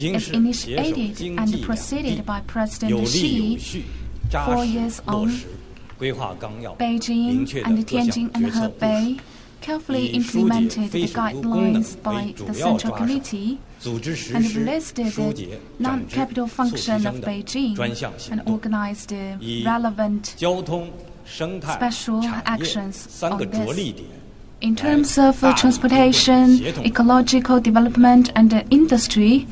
is initiated and proceeded by President Xi 4 years on. Beijing and Tianjin and Hebei carefully implemented the guidelines by the Central Committee and listed the non-capital function of Beijing and organized relevant special actions on this. In terms of transportation, ecological development, and industry,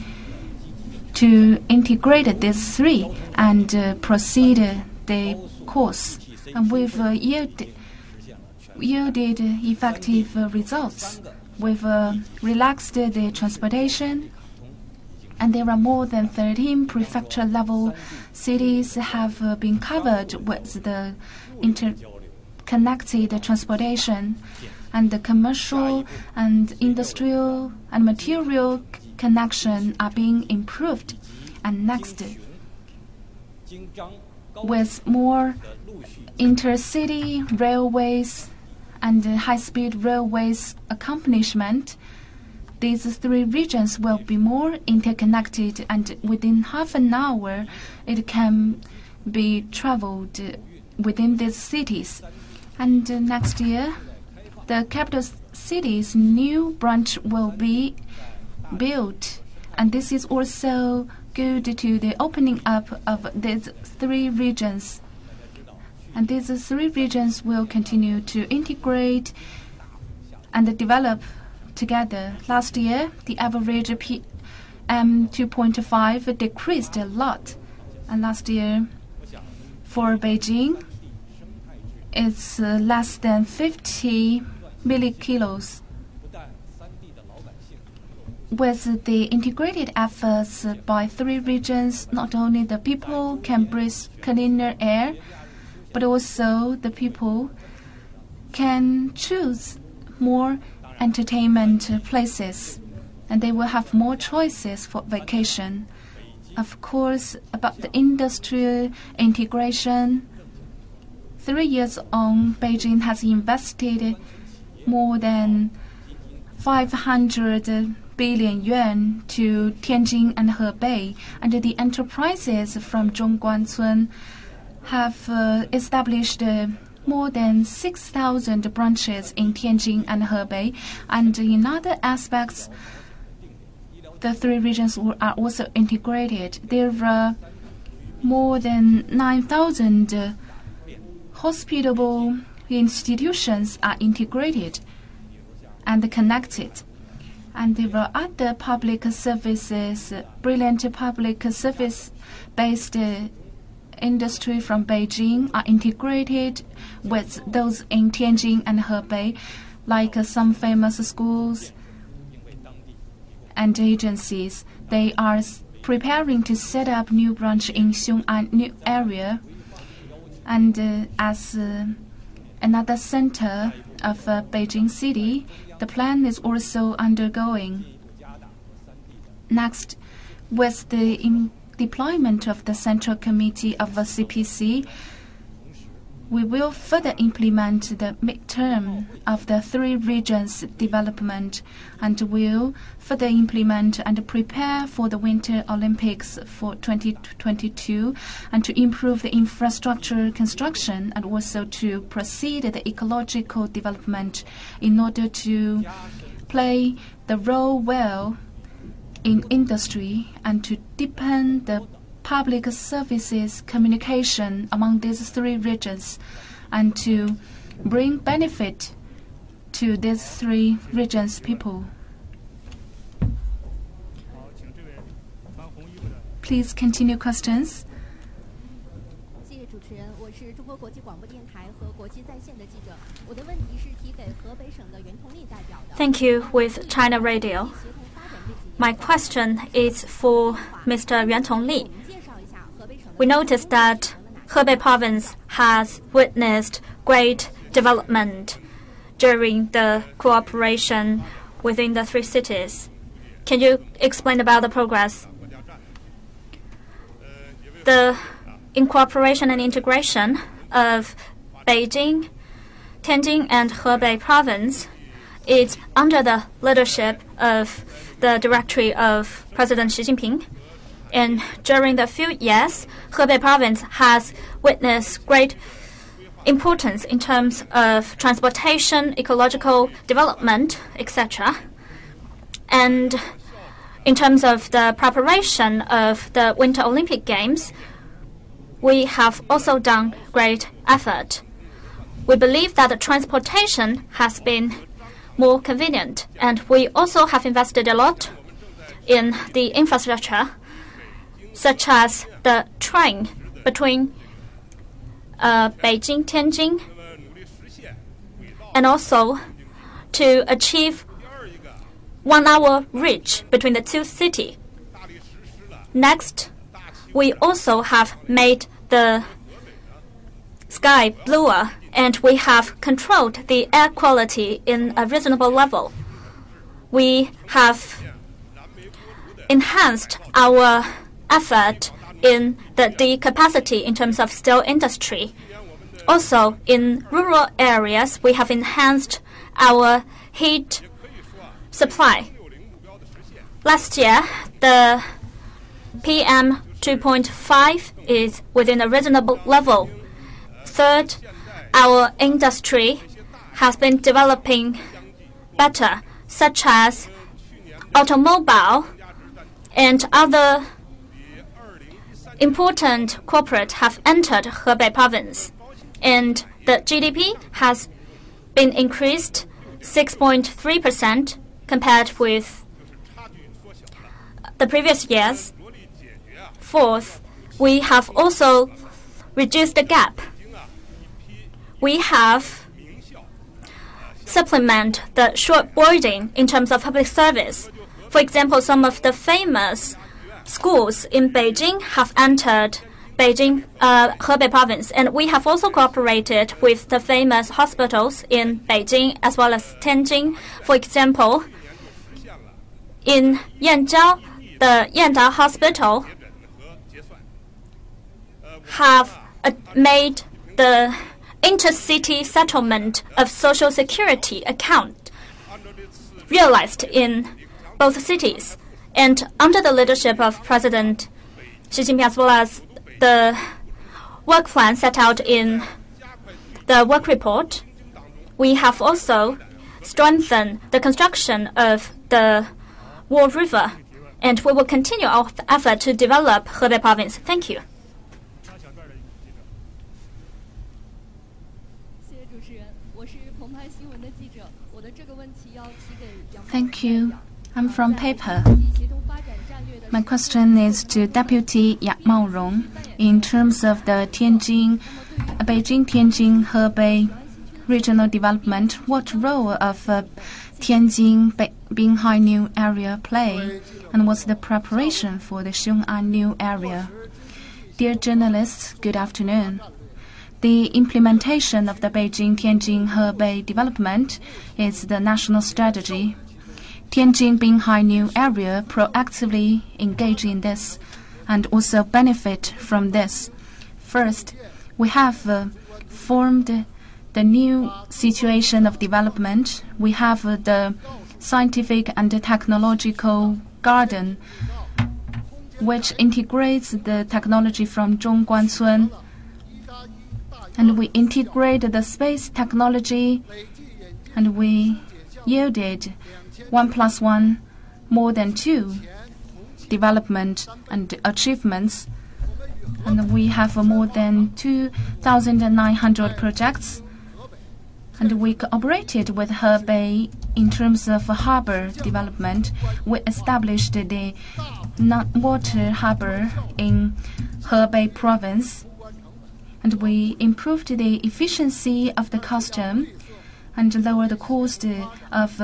to integrate these three and proceed the course. And we've yielded effective results. We've relaxed the transportation, and there are more than 13 prefecture-level cities have been covered with the interconnected transportation, and the commercial and industrial and material connection are being improved. And next, with more intercity railways and high-speed railways accomplishment, these three regions will be more interconnected, and within half an hour it can be traveled within these cities. And next year, the capital city's new branch will be built, and this is also good to the opening up of these three regions. And these three regions will continue to integrate and develop together. Last year, the average PM2.5 decreased a lot. And last year, for Beijing, it's less than 50 millikilos. With the integrated efforts by three regions, not only the people can breathe cleaner air, but also the people can choose more entertainment places, and they will have more choices for vacation. Of course, about the industrial integration, 3 years on, Beijing has invested more than 500 billion yuan to Tianjin and Hebei, and the enterprises from Zhongguancun have established more than 6,000 branches in Tianjin and Hebei. And in other aspects, the three regions are also integrated. There are more than 9,000 hospitable institutions are integrated and connected. And there are other public services, brilliant public service-based industry from Beijing are integrated with those in Tianjin and Hebei, like some famous schools and agencies. They are preparing to set up new branch in Xiong'an new area, and as another center of Beijing City, the plan is also undergoing. Next, with the deployment of the Central Committee of the CPC, we will further implement the midterm of the three regions development, and will further implement and prepare for the Winter Olympics for 2022, and to improve the infrastructure construction, and also to proceed the ecological development in order to play the role well in industry, and to deepen the public services communication among these three regions, and to bring benefit to these three regions' people. Please continue questions. Thank you, with China Radio. My question is for Mr. Yuan Tongli. We noticed that Hebei province has witnessed great development during the cooperation within the three cities. Can you explain about the progress? The incorporation and integration of Beijing, Tianjin, and Hebei province is under the leadership of the directory of President Xi Jinping. And during the few years, Hebei province has witnessed great importance in terms of transportation, ecological development, etc. And in terms of the preparation of the Winter Olympic Games, we have also done great effort. We believe that the transportation has been more convenient, and we also have invested a lot in the infrastructure, such as the train between Beijing, Tianjin, and also to achieve 1 hour reach between the two cities. Next, we also have made the sky bluer, and we have controlled the air quality in a reasonable level. We have enhanced our effort in the capacity in terms of steel industry. Also, in rural areas, we have enhanced our heat supply. Last year, the PM 2.5 is within a reasonable level. Third, our industry has been developing better, such as automobile and other important corporate have entered Hebei province, and the GDP has been increased 6.3% compared with the previous years. Fourth, we have also reduced the gap. We have supplement the short boarding in terms of public service. For example, some of the famous schools in Beijing have entered Hebei province, and we have also cooperated with the famous hospitals in Beijing as well as Tianjin. For example, in Yanjiao, the Yanda Hospital have made the intercity settlement of social security account realized in both cities. And under the leadership of President Xi Jinping, as well as the work plan set out in the work report, we have also strengthened the construction of the War River, and we will continue our effort to develop Hebei province. Thank you. Thank you. I'm from paper. My question is to Deputy Ya Maorong. In terms of the Beijing-Tianjin-Hebei regional development, what role of Tianjin-Binhai New Area play, and what's the preparation for the Xiong'an New Area? Dear journalists, good afternoon. The implementation of the Beijing-Tianjin-Hebei development is the national strategy. Tianjin-Binhai New Area proactively engage in this and also benefit from this. First, we have formed the new situation of development. We have the scientific and technological garden, which integrates the technology from Zhongguancun, and we integrate the space technology, and we yielded 1+1 more than 2 development and achievements, and we have more than 2,900 projects, and we cooperated with Hebei in terms of harbor development. We established the water harbor in Hebei province, and we improved the efficiency of the custom and lower the cost of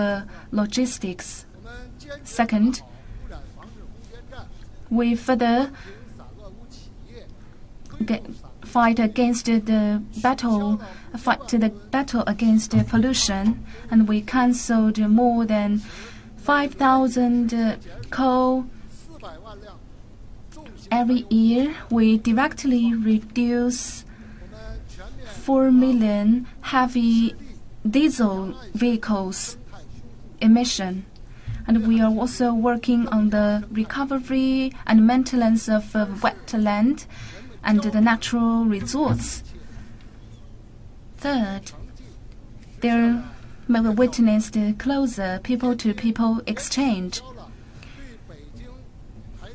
logistics. Second, we further fight the battle against pollution, and we cancelled more than 5,000 coal. Every year, we directly reduce 4 million heavy diesel vehicles emission, And we are also working on the recovery and maintenance of wetland and the natural resources. Third, there may be witnessed closer people-to-people exchange.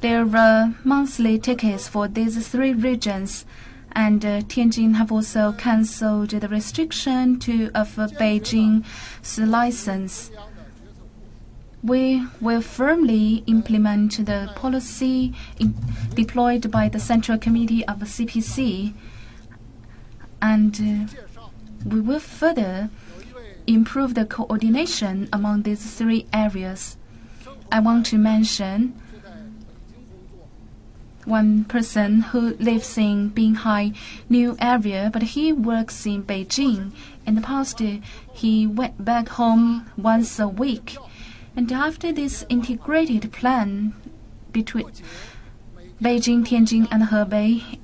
There are monthly tickets for these three regions, and Tianjin have also cancelled the restriction of Beijing's license. We will firmly implement the policy deployed by the Central Committee of the CPC, and we will further improve the coordination among these three areas. I want to mention one person who lives in Binhai New Area, but he works in Beijing. In the past, he went back home once a week. And after this integrated plan between Beijing, Tianjin, and Hebei,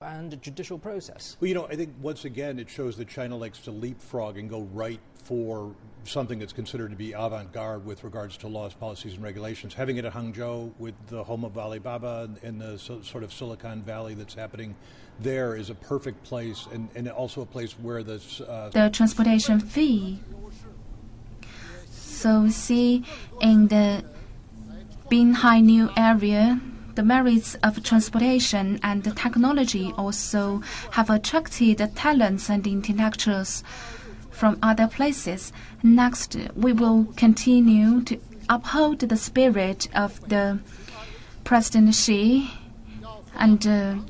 and judicial process. Well, I think once again it shows that China likes to leapfrog and go right for something that's considered to be avant-garde with regards to laws, policies, and regulations. Having it at Hangzhou with the home of Alibaba and the sort of Silicon Valley that's happening there is a perfect place, and also a place where the transportation fee. So see, in the Binhai New Area, the merits of transportation and the technology also have attracted talents and intellectuals from other places. Next, we will continue to uphold the spirit of the President Xi and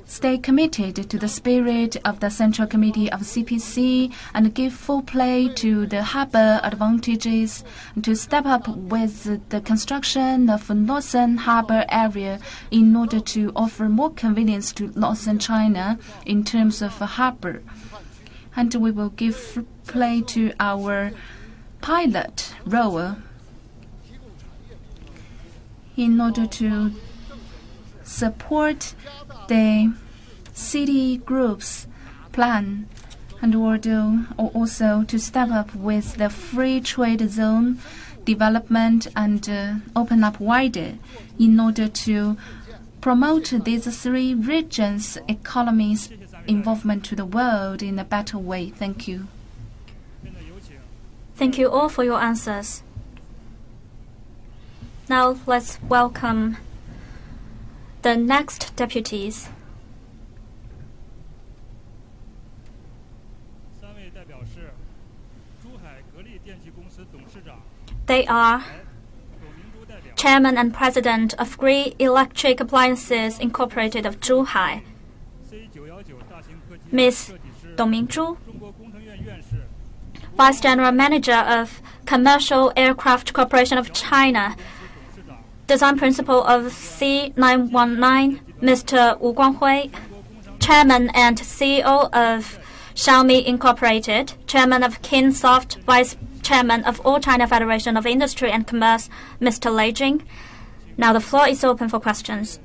stay committed to the spirit of the Central Committee of CPC and give full play to the harbor advantages and to step up with the construction of Northern Harbor area in order to offer more convenience to Northern China in terms of a harbor. And we will give play to our pilot role in order to support the city groups plan and also to step up with the free trade zone development and open up wider in order to promote these three regions' economies' involvement to the world in a better way. Thank you. Thank you all for your answers. Now let's welcome the next deputies. They are Chairman and President of Green Electric Appliances Incorporated of Zhuhai, Ms. Dong Mingzhu, Vice General Manager of Commercial Aircraft Corporation of China, Design Principal of C919, Mr. Wu Guanghui, Chairman and CEO of Xiaomi Incorporated, Chairman of Kingsoft, Vice Chairman of All China Federation of Industry and Commerce, Mr. Lei Jing. Now the floor is open for questions.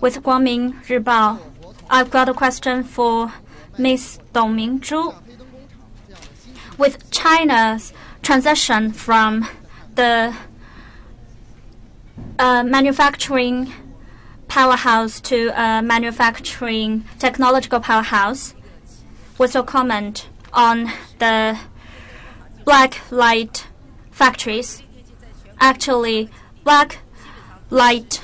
With Guangming Ribao, I've got a question for Ms. Dong Mingzhu. With China's transition from the manufacturing powerhouse to a manufacturing technological powerhouse, what's your comment on the black light factories? Actually, black light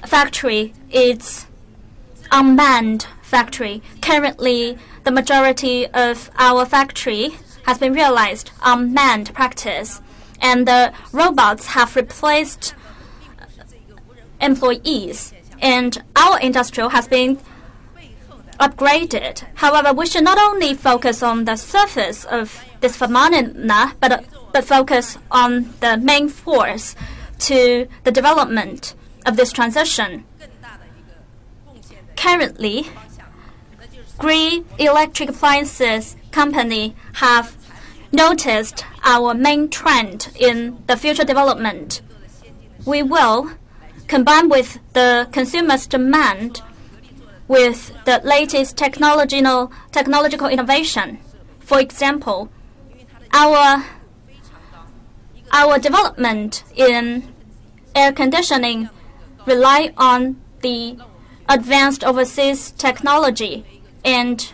factory is unmanned factory. Currently, the majority of our factory has been realized unmanned practice, and the robots have replaced employees, and our industrial has been upgraded. However, we should not only focus on the surface of this phenomena, but focus on the main force to the development of this transition. Currently, Green Electric Appliances Company have noticed our main trend in the future development. We will combine with the consumer's demand with the latest technological innovation. For example, our development in air conditioning rely on the advanced overseas technology, and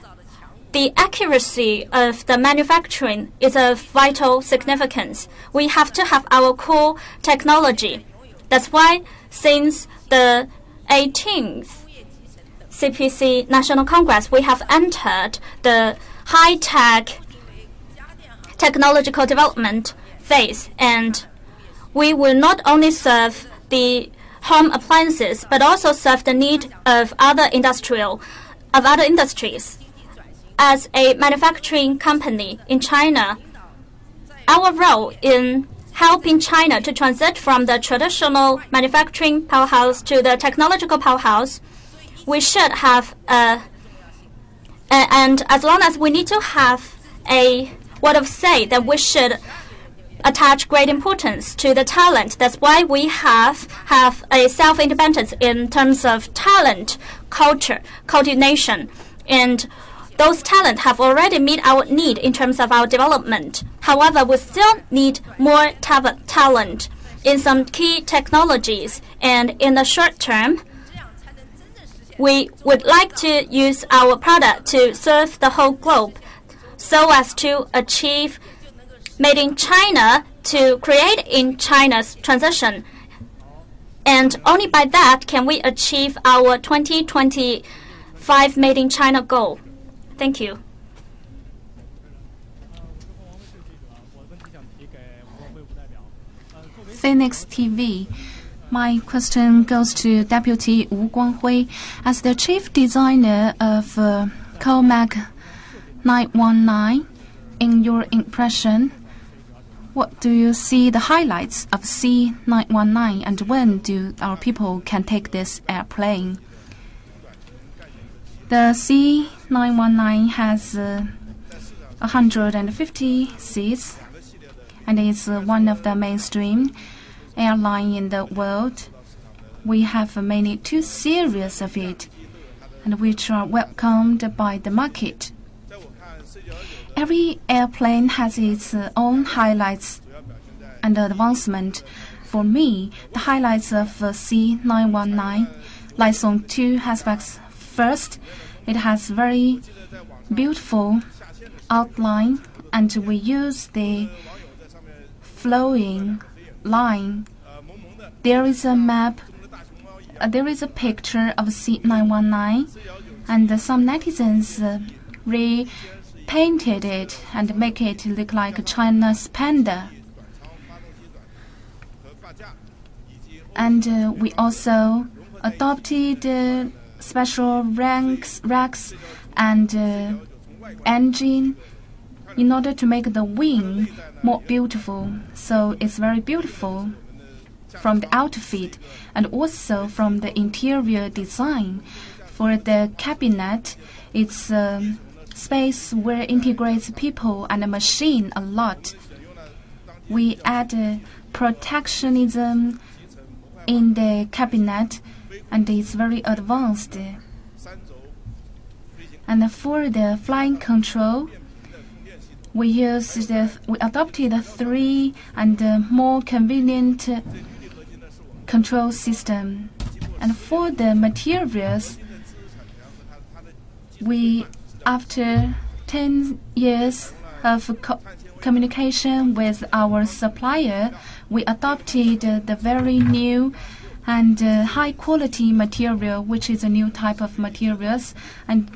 the accuracy of the manufacturing is of vital significance. We have to have our core technology. That's why since the 18th CPC National Congress, we have entered the high-tech technological development phase, and we will not only serve the home appliances, but also serve the need of other industries. As a manufacturing company in China, our role in helping China to transit from the traditional manufacturing powerhouse to the technological powerhouse, we should have and as long as we need to have a word of say that we should attach great importance to the talent. That's why we have a self-independence in terms of talent, culture, coordination, and those talents have already met our need in terms of our development. However, we still need more talent in some key technologies, and in the short term, we would like to use our product to serve the whole globe so as to achieve made in China to create in China's transition. And only by that can we achieve our 2025 Made in China goal. Thank you. Phoenix TV. My question goes to Deputy Wu Guanghui. As the chief designer of Comac 919, in your impression, what do you see the highlights of C919, and when do our people can take this airplane? The C919 has 150 seats and is one of the mainstream airline in the world. We have mainly 2 series of it, and which are welcomed by the market. Every airplane has its own highlights and advancement. For me, the highlights of C919 lies on 2 aspects. First, it has very beautiful outline, and we use the flowing line. There is a map, there is a picture of C919, and some netizens repainted it and make it look like China's panda. And we also adopted special racks and engine in order to make the wing more beautiful. So it's very beautiful from the outfit and also from the interior design. For the cabinet, it's a space where it integrates people and a machine a lot. We add protectionism in the cabinet, and it's very advanced. And for the flying control, we adopted 3 and more convenient control system. And for the materials, after 10 years of communication with our supplier, we adopted the very new and high-quality material, which is a new type of materials. And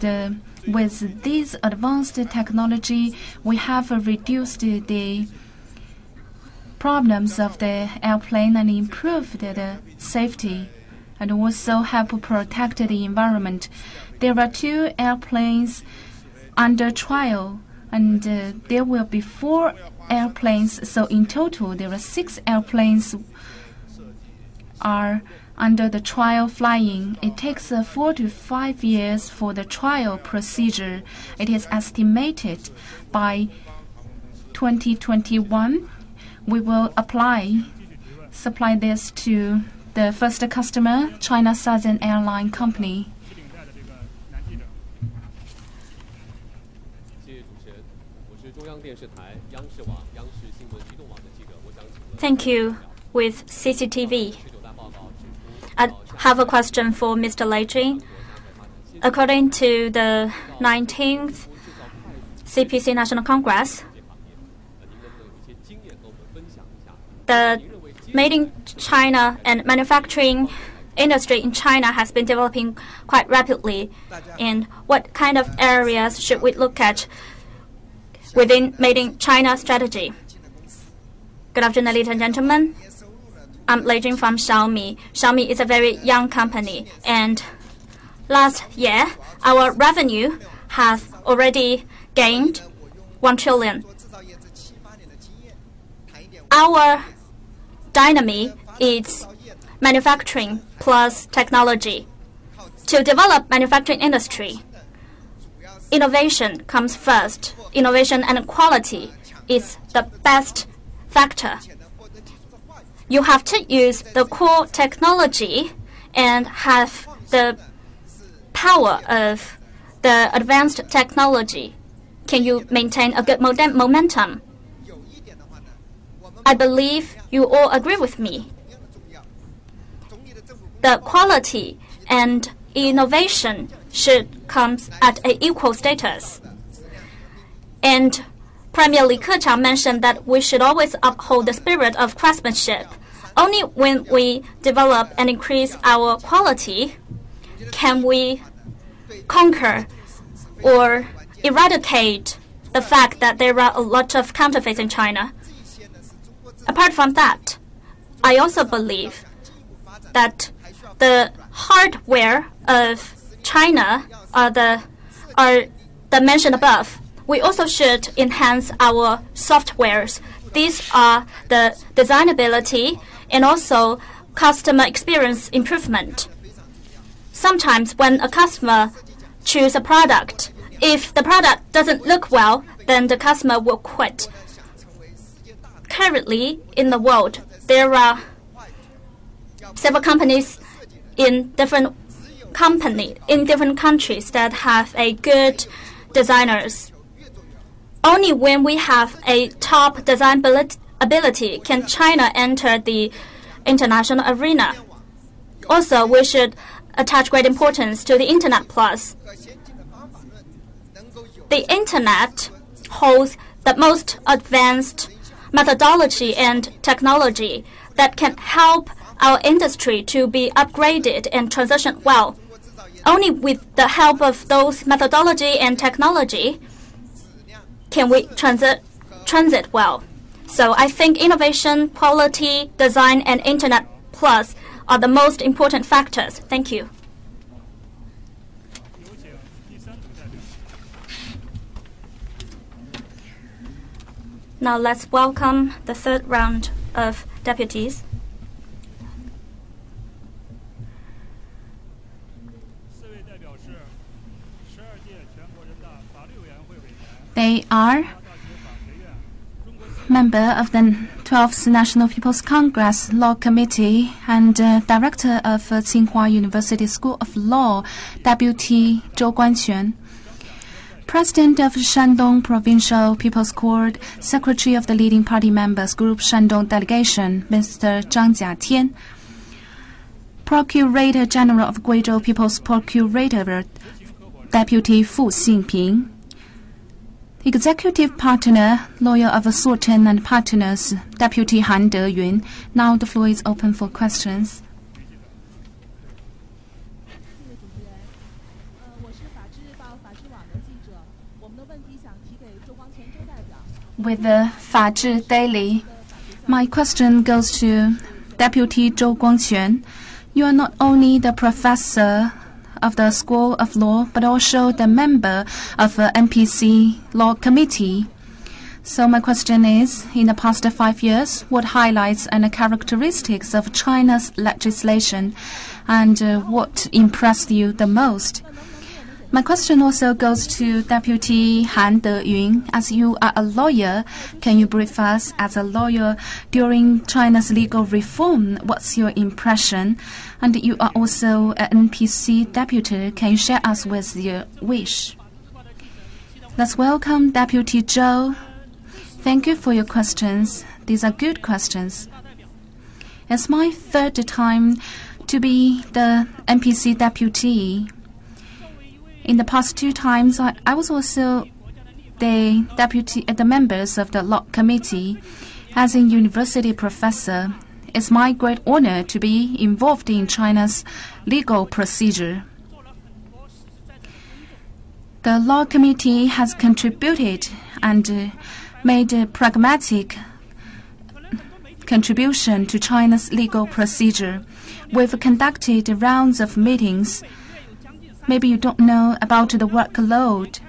with this advanced technology, we have reduced the problems of the airplane and improved the safety, and also help protect the environment. There are 2 airplanes under trial, and there will be 4 airplanes. So in total, there are 6 airplanes are under the trial flying. It takes 4 to 5 years for the trial procedure. It is estimated by 2021, we will supply this to the first customer, China Southern Airline Company. Thank you. With CCTV, I have a question for Mr. Lei Jun. According to the 19th CPC National Congress, the Made in China and manufacturing industry in China has been developing quite rapidly. And what kind of areas should we look at within Made in China strategy? Good afternoon, ladies and gentlemen. I'm Lei Jun from Xiaomi. Xiaomi is a very young company, and last year our revenue has already gained 1 trillion. Our dynamic is manufacturing plus technology. To develop manufacturing industry, innovation comes first. Innovation and quality is the best factor. You have to use the core technology and have the power of the advanced technology. Can you maintain a good momentum? I believe you all agree with me. The quality and innovation should come at an equal status. And Premier Li Keqiang mentioned that we should always uphold the spirit of craftsmanship. Only when we develop and increase our quality can we conquer or eradicate the fact that there are a lot of counterfeits in China. Apart from that, I also believe that the hardware of China are the mentioned above. We also should enhance our softwares. These are the designability and also customer experience improvement. Sometimes when a customer chooses a product, if the product doesn't look well, then the customer will quit. Currently, in the world, there are several companies in different countries that have a good designers. Only when we have a top design ability can China enter the international arena. Also, we should attach great importance to the Internet Plus. The Internet holds the most advanced methodology and technology that can help our industry to be upgraded and transition well. Only with the help of those methodology and technology can we transit well. So I think innovation, quality, design, and Internet Plus are the most important factors. Thank you. Now let's welcome the third round of deputies. They are member of the 12th National People's Congress Law Committee and director of Tsinghua University School of Law, Deputy Zhou Guanquan. President of Shandong Provincial People's Court, Secretary of the leading party members group Shandong Delegation, Mr. Zhang Jiatian. Procurator General of Guizhou People's Procuratorate, Deputy Fu Xingping. Executive Partner, Lawyer of Sorten and Partners, Deputy Han Deyun. Now the floor is open for questions. With the Fazhi Daily, my question goes to Deputy Zhou Guangquan. You are not only the professor of the School of Law, but also the member of the NPC Law Committee. So my question is, in the past 5 years, what highlights and characteristics of China's legislation and what impressed you the most? My question also goes to Deputy Han Deyun. As you are a lawyer, can you brief us as a lawyer during China's legal reform? What's your impression? And you are also an NPC deputy. Can you share us with your wish? Let's welcome Deputy Zhou. Thank you for your questions. These are good questions. It's my third time to be the NPC deputy. In the past 2 times, I was also the deputy, the members of the law committee. As a university professor, it's my great honor to be involved in China's legal procedure. The law committee has contributed and made a pragmatic contribution to China's legal procedure. We've conducted rounds of meetings. Maybe you don't know about the workload.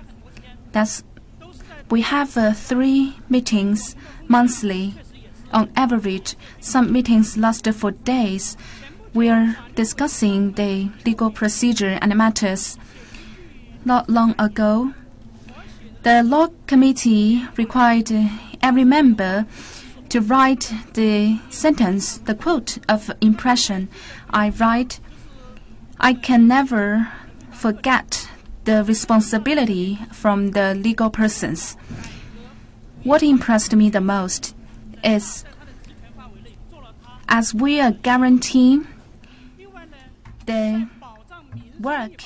We have 3 meetings monthly. On average, some meetings last for days. We are discussing the legal procedure and matters. Not long ago, the law committee required every member to write the sentence, the quote of impression. I write, "I can never forget the responsibility from the legal persons." What impressed me the most is, as we are guaranteeing the work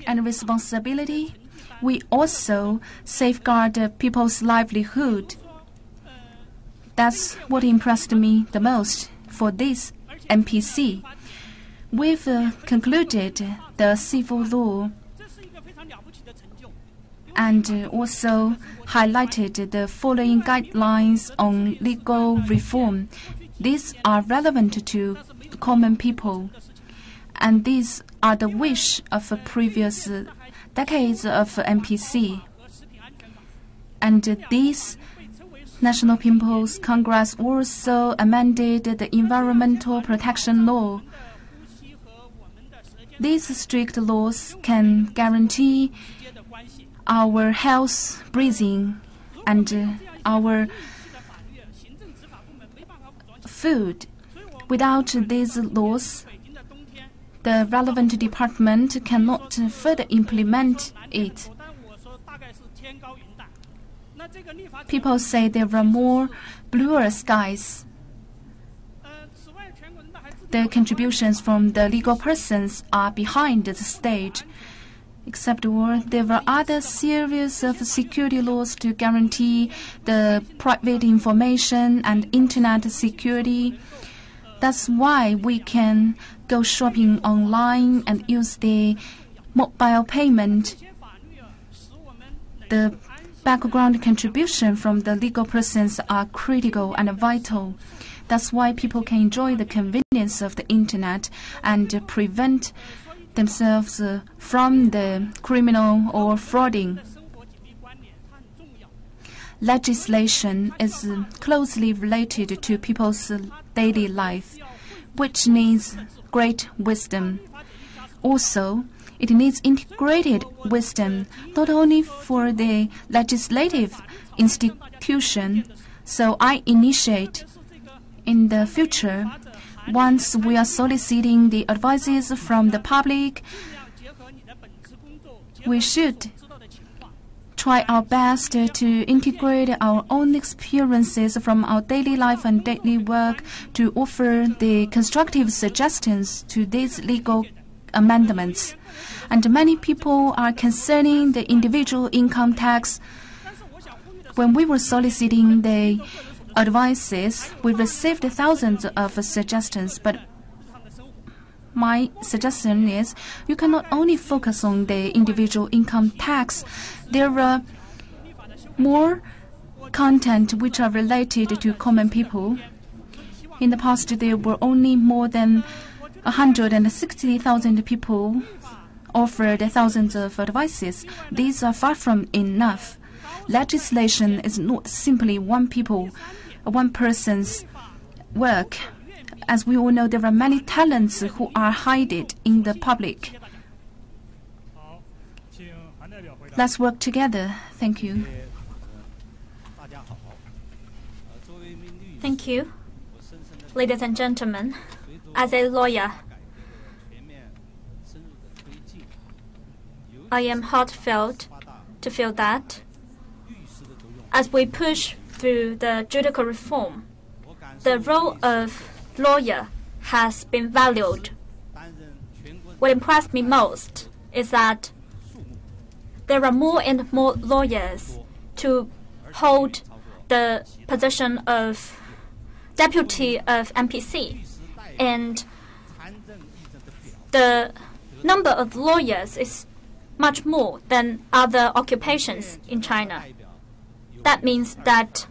and responsibility, we also safeguard people's livelihood. That's what impressed me the most for this NPC. We've concluded the civil law and also highlighted the following guidelines on legal reform. These are relevant to common people, and these are the wish of previous decades of NPC. And these National People's Congress also amended the Environmental Protection Law. These strict laws can guarantee our health, breathing, and our food. Without these laws, the relevant department cannot further implement it. People say there are more bluer skies. The contributions from the legal persons are behind the stage. Except there are other series of security laws to guarantee the private information and internet security. That's why we can go shopping online and use the mobile payment. The background contribution from the legal persons are critical and vital. That's why people can enjoy the convenience of the internet and prevent themselves from the criminal or frauding. Legislation is closely related to people's daily life, which needs great wisdom. Also, it needs integrated wisdom, not only for the legislative institution. So I initiate in the future, once we are soliciting the advices from the public, we should try our best to integrate our own experiences from our daily life and daily work to offer the constructive suggestions to these legal amendments. And many people are concerning the individual income tax. When we were soliciting the advices, we received thousands of suggestions, but my suggestion is you cannot only focus on the individual income tax. There are more content which are related to common people. In the past, there were only more than 160,000 people offered thousands of advices. These are far from enough. Legislation is not simply one person's work. As we all know, there are many talents who are hidden in the public. Let's work together. Thank you. Thank you. Ladies and gentlemen, as a lawyer, I am heartfelt to feel that as we push through the judicial reform, the role of lawyer has been valued. What impressed me most is that there are more and more lawyers to hold the position of deputy of NPC, and the number of lawyers is much more than other occupations in China. That means that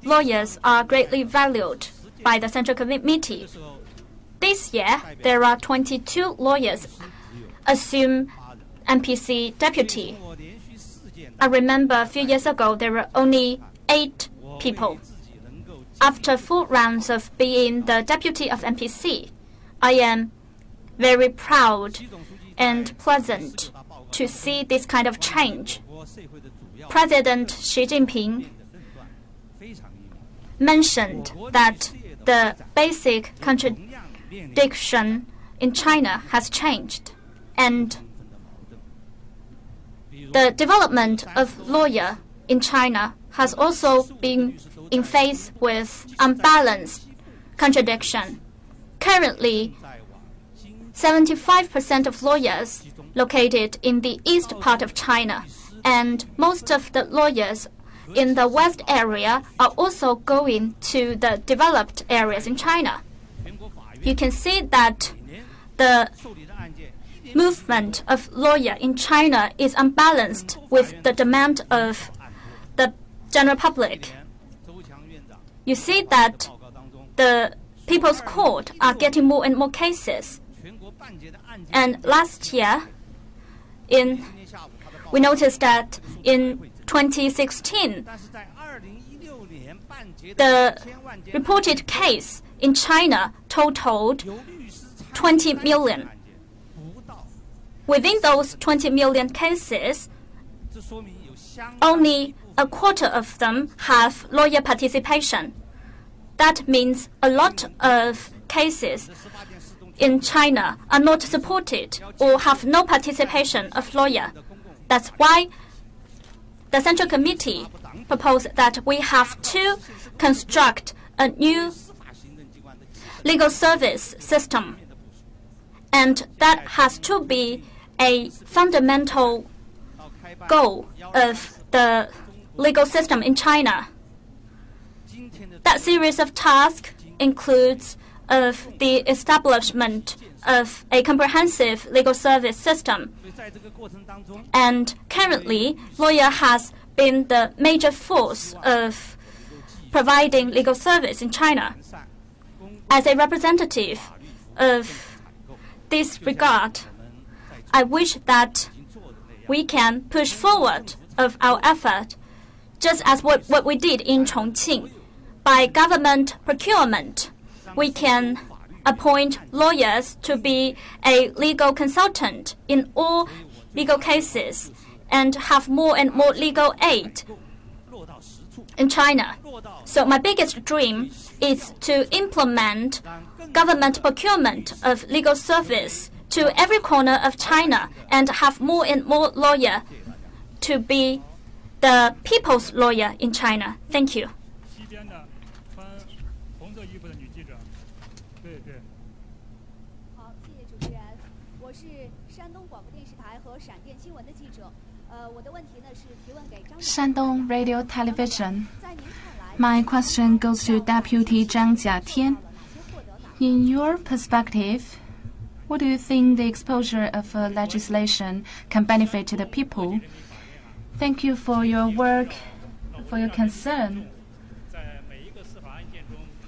lawyers are greatly valued by the Central Committee. This year, there are 22 lawyers assume NPC deputy. I remember a few years ago, there were only 8 people. After 4 rounds of being the deputy of NPC, I am very proud and pleasant to see this kind of change. President Xi Jinping mentioned that the basic contradiction in China has changed, and the development of lawyer in China has also been in face with unbalanced contradiction. Currently, 75% of lawyers located in the east part of China, and most of the lawyers in the west area are also going to the developed areas in China. You can see that the movement of lawyer in China is unbalanced with the demand of the general public. You see that the People's Court are getting more and more cases. And last year, we noticed that in 2016, the reported case in China totaled 20 million. Within those 20 million cases, only a quarter of them have lawyer participation. That means a lot of cases in China are not supported or have no participation of lawyer. That's why the Central Committee proposed that we have to construct a new legal service system, and that has to be a fundamental goal of the legal system in China. That series of tasks includes of the establishment of a comprehensive legal service system. And currently, lawyer has been the major force of providing legal service in China. As a representative of this regard, I wish that we can push forward of our effort, just as what we did in Chongqing. By government procurement, we can appoint lawyers to be a legal consultant in all legal cases and have more and more legal aid in China. So my biggest dream is to implement government procurement of legal service to every corner of China and have more and more lawyers to be the people's lawyer in China. Thank you. 山东 Radio Television. My question goes to Deputy Zhang Jiatian. In your perspective, what do you think the exposure of legislation can benefit to the people? Thank you for your work, for your concern.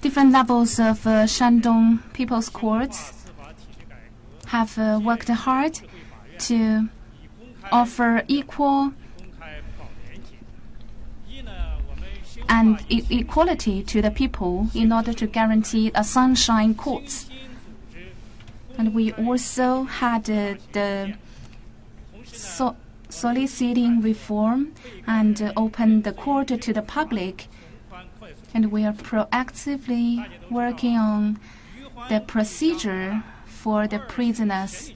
Different levels of Shandong People's Courts have worked hard to offer equal and equality to the people in order to guarantee a sunshine courts. And we also had the soliciting reform and open the court to the public. And we are proactively working on the procedure for the prisoners.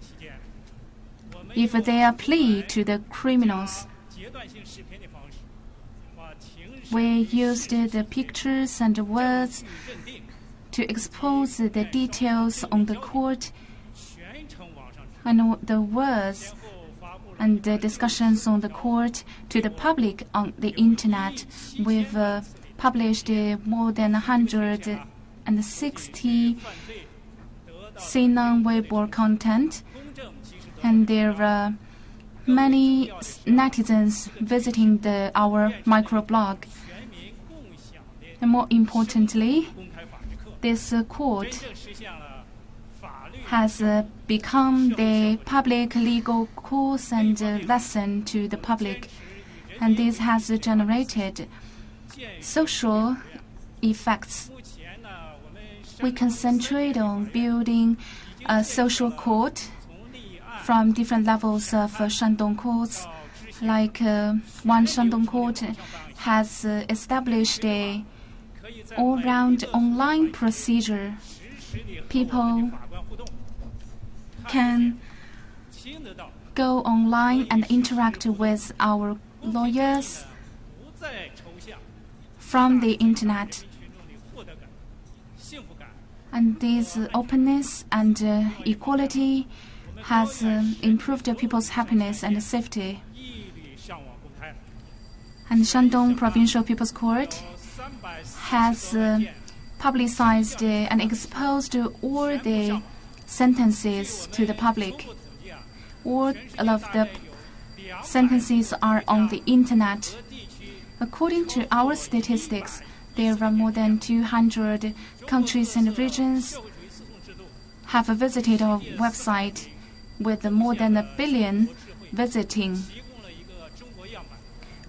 If they are plea to the criminals, we used the pictures and words to expose the details on the court, and the words and the discussions on the court to the public on the internet. We've published more than 160 Sinan Weibo content, and there are many netizens visiting our microblog. And more importantly, this court has become the public legal course and lesson to the public, and this has generated social effects. We concentrate on building a social court from different levels of Shandong courts. Like one Shandong court has established a all-round online procedure. People can go online and interact with our lawyers from the internet. And this openness and equality has improved people's happiness and safety. And Shandong Provincial People's Court has publicized and exposed all the sentences to the public. All of the sentences are on the internet. According to our statistics, there are more than 200 countries and regions have visited our website, with more than 1 billion visiting.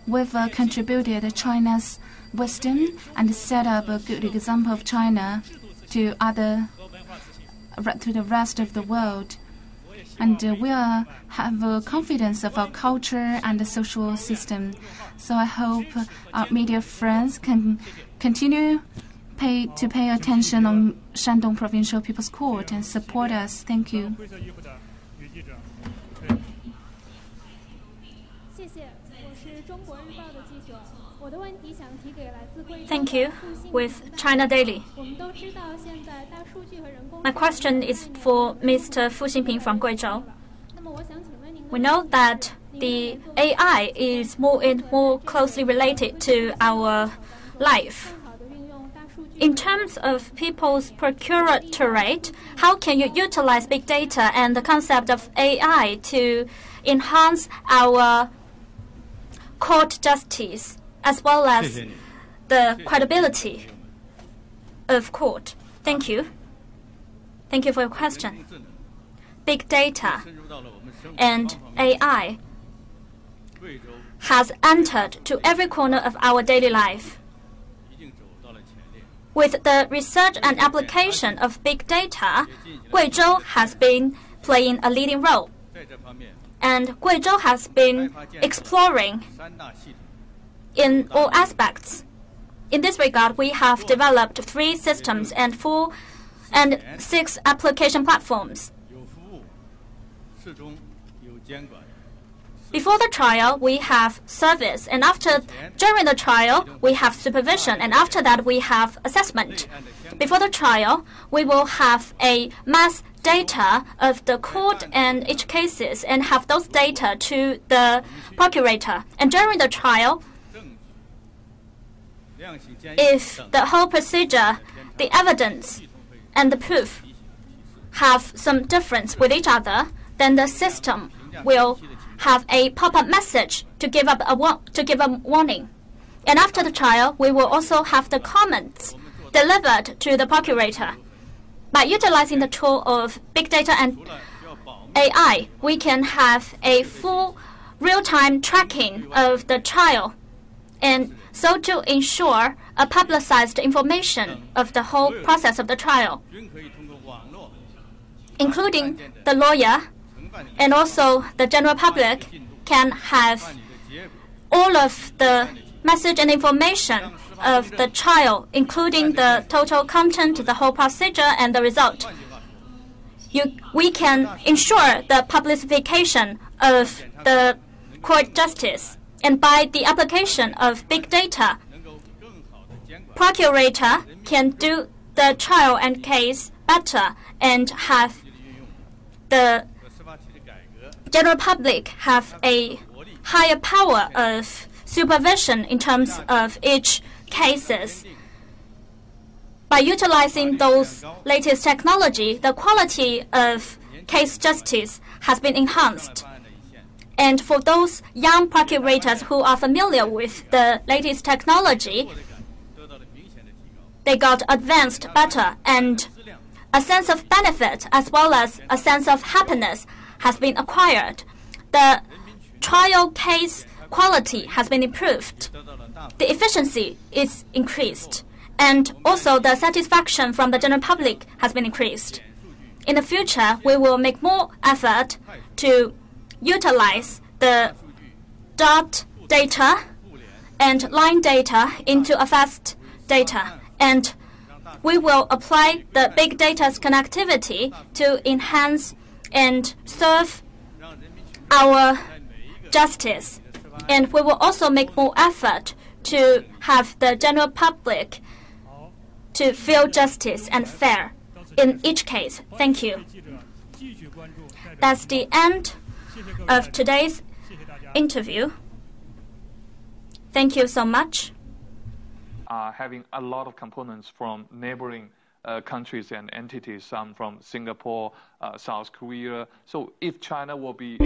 We've contributed China's wisdom and set up a good example of China to the rest of the world. And we have confidence of our culture and the social system. So I hope our media friends can continue to pay attention on Shandong Provincial People's Court and support us. Thank you. Thank you. With China Daily. My question is for Mr. Fu Xinping from Guizhou. We know that the AI is more and more closely related to our life. In terms of people's procuratorate, how can you utilize big data and the concept of AI to enhance our court justice as well as the credibility of court? Thank you. Thank you for your question. Big data and AI has entered to every corner of our daily life. With the research and application of big data, Guizhou has been playing a leading role. And Guizhou has been exploring in all aspects. In this regard, we have developed 3 systems and 6 application platforms. Before the trial, we have service, and during the trial, we have supervision, and after that, we have assessment. Before the trial, we will have a mass data of the court and each cases, and have those data to the procurator. And during the trial, if the whole procedure, the evidence, and the proof have some difference with each other, then the system will have a pop-up message to give a warning. And after the trial, we will also have the comments delivered to the procurator. By utilizing the tool of big data and AI, we can have a full real-time tracking of the trial, and so to ensure a publicized information of the whole process of the trial, including the lawyer and also the general public can have all of the message and information of the trial, including the total content, the whole procedure, and the result. We can ensure the publicification of the court justice, and by the application of big data, procurator can do the trial and case better and have the general public have a higher power of supervision in terms of each cases. By utilizing those latest technology, the quality of case justice has been enhanced. And for those young procurators who are familiar with the latest technology, they got advanced better, and a sense of benefit as well as a sense of happiness has been acquired. The trial case quality has been improved. The efficiency is increased, and also the satisfaction from the general public has been increased. In the future, we will make more effort to utilize the dot data and line data into a fast data, and we will apply the big data's connectivity to enhance and serve our justice. And we will also make more effort to have the general public to feel justice and fair in each case. Thank you. That's the end of today's interview. Thank you so much. Having a lot of components from neighboring countries and entities, some from Singapore, South Korea. So if China will be